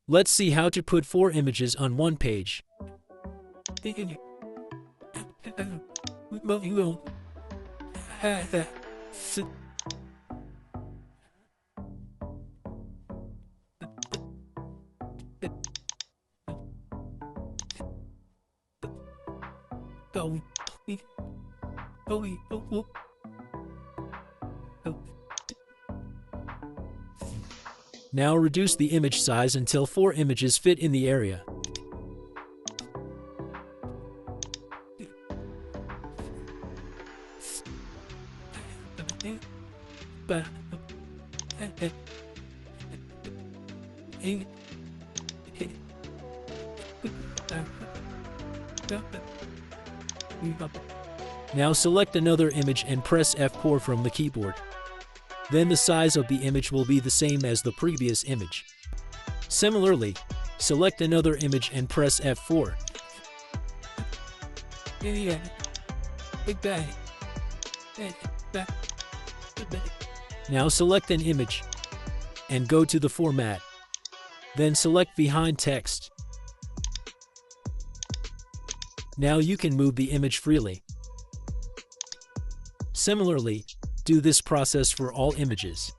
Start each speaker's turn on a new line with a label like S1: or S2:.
S1: Let's see how to put 4 images on one page. Now reduce the image size until 4 images fit in the area. Now select another image and press F4 from the keyboard. Then the size of the image will be the same as the previous image. Similarly, select another image and press F4. Now select an image and go to the format. Then select behind text. Now you can move the image freely. Similarly, do this process for all images.